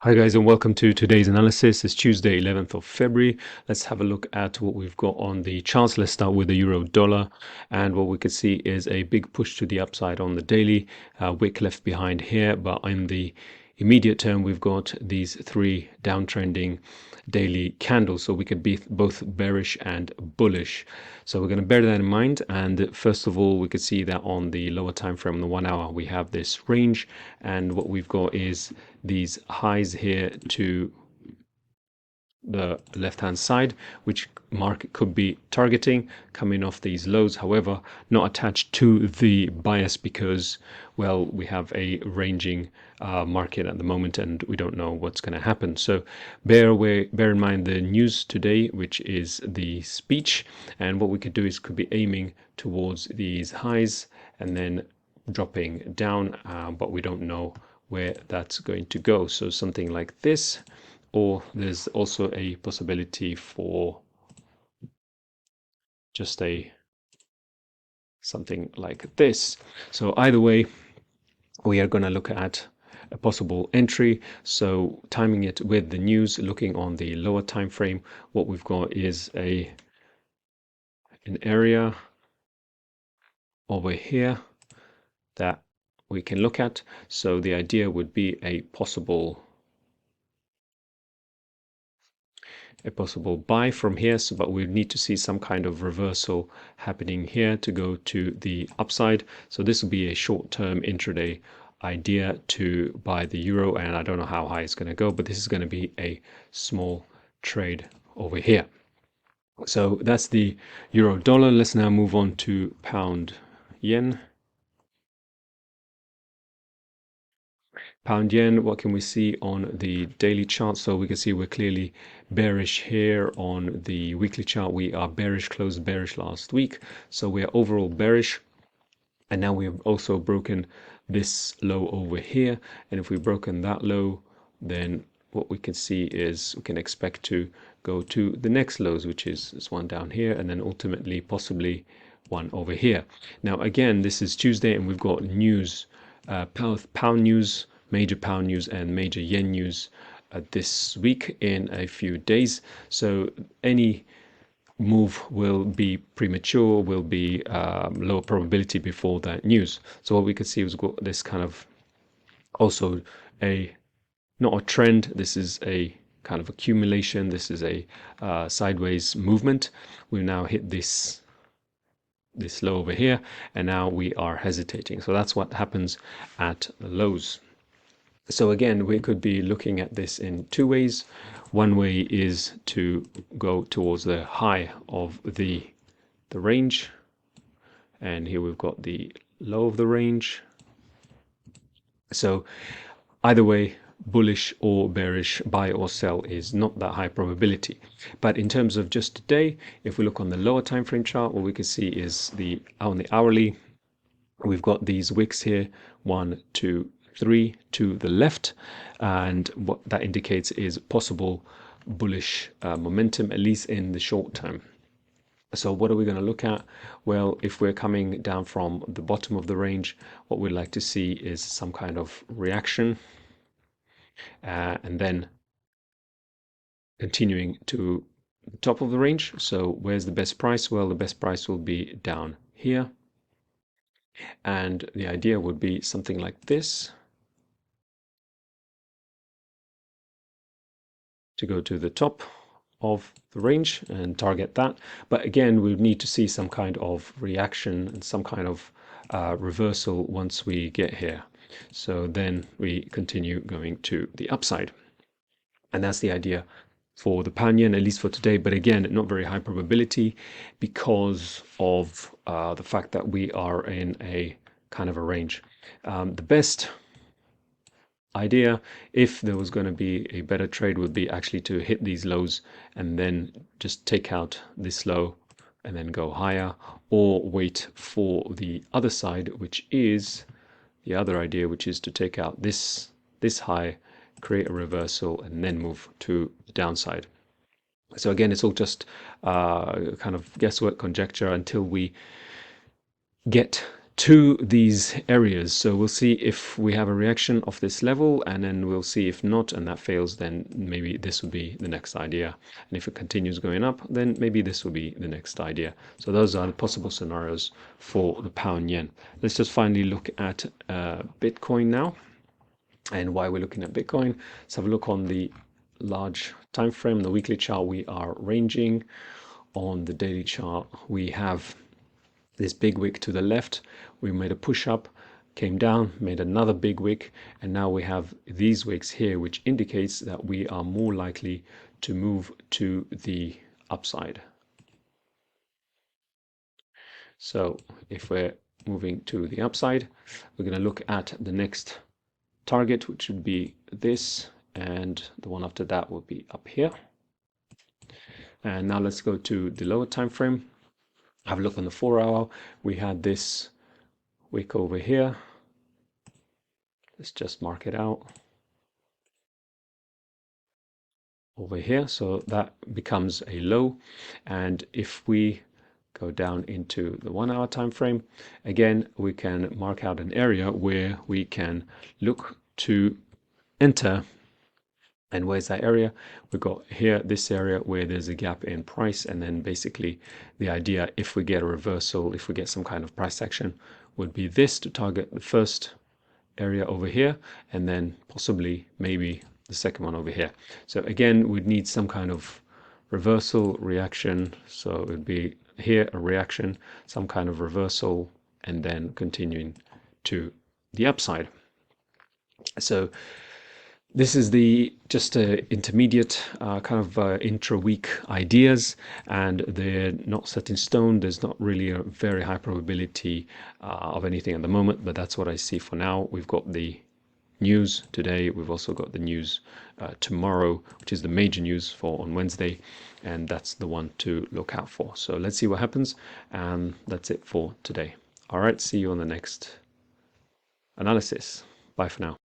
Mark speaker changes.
Speaker 1: Hi guys, and welcome to today's analysis. It's Tuesday 11th of February. Let's have a look at what we've got on the charts. Let's start with the euro dollar, and what we can see is a big push to the upside on the daily, wick left behind here, but in the immediate term we've got these three downtrending daily candles, so we could be both bearish and bullish. So we're going to bear that in mind, and first of all we could see that on the lower time frame, on the 1 hour, we have this range, and what we've got is these highs here to the left hand side, which market could be targeting, coming off these lows, however not attached to the bias because, well, we have a ranging market at the moment and we don't know what's going to happen. So bear in mind the news today, which is the speech, and what we could do is could be aiming towards these highs and then dropping down, but we don't know where that's going to go. So something like this, or there's also a possibility for just something like this. So either way, we are going to look at a possible entry. So timing it with the news, looking on the lower time frame, what we've got is an area over here that we can look at. So the idea would be a possible buy from here, so, but we need to see some kind of reversal happening here to go to the upside. So this will be a short-term intraday idea to buy the euro, and I don't know how high it's going to go, but this is going to be a small trade over here. So that's the euro dollar. Let's now move on to pound yen. Pound yen, what can we see on the daily chart? So we can see we're clearly bearish here on the weekly chart. We are bearish, closed bearish last week. So we are overall bearish. And now we have also broken this low over here. And if we've broken that low, then what we can see is we can expect to go to the next lows, which is this one down here, and then ultimately possibly one over here. Now, again, this is Tuesday and we've got news, pound news, major pound news and major yen news this week in a few days. So any move will be premature, will be lower probability before that news. So what we could see was got this kind of also not a trend, this is a kind of accumulation, this is a sideways movement. We've now hit this low over here, and now we are hesitating. So that's what happens at the lows. So again, we could be looking at this in two ways. One way is to go towards the high of the range, and here we've got the low of the range. So either way, bullish or bearish, buy or sell is not that high probability. But in terms of just today, if we look on the lower time frame chart, what we can see is on the hourly, we've got these wicks here, 1, 2, 3 to the left, and what that indicates is possible bullish momentum, at least in the short term. So what are we going to look at? Well, if we're coming down from the bottom of the range, what we'd like to see is some kind of reaction, and then continuing to the top of the range. So where's the best price? Well, the best price will be down here, and the idea would be something like this, to go to the top of the range and target that. But again, we need to see some kind of reaction and some kind of reversal once we get here. So then we continue going to the upside. And that's the idea for the pound yen, at least for today. But again, not very high probability because of the fact that we are in a kind of a range. The best idea, if there was going to be a better trade, would be actually to hit these lows and then just take out this low and then go higher, or wait for the other side, which is the other idea, which is to take out this high, create a reversal, and then move to the downside. So again, it's all just kind of guesswork, conjecture, until we get to these areas. So we'll see if we have a reaction of this level, and then we'll see if not, and that fails, then maybe this would be the next idea. And if it continues going up, then maybe this will be the next idea. So those are the possible scenarios for the pound yen. Let's just finally look at Bitcoin now. And why we're looking at Bitcoin, let's have a look on the large time frame. The weekly chart, we are ranging. On the daily chart, we have this big wick to the left. We made a push up, came down, made another big wick, and now we have these wicks here, which indicates that we are more likely to move to the upside. So if we're moving to the upside, we're going to look at the next target, which would be this, and the one after that will be up here. And now let's go to the lower time frame. Have a look on the 4-hour. We had this wick over here. Let's just mark it out over here. So that becomes a low. And if we go down into the 1-hour time frame, again, we can mark out an area where we can look to enter. And where's that area? We've got here, this area where there's a gap in price. And then basically the idea, if we get a reversal, if we get some kind of price action, would be this to target the first area over here, and then possibly maybe the second one over here. So again, we'd need some kind of reversal reaction. So it would be here a reaction, some kind of reversal, and then continuing to the upside. So this is the just intermediate kind of intra-week ideas, and they're not set in stone. There's not really a very high probability of anything at the moment, but that's what I see for now. We've got the news today. We've also got the news tomorrow, which is the major news for on Wednesday, and that's the one to look out for. So let's see what happens, and that's it for today. All right, see you on the next analysis. Bye for now.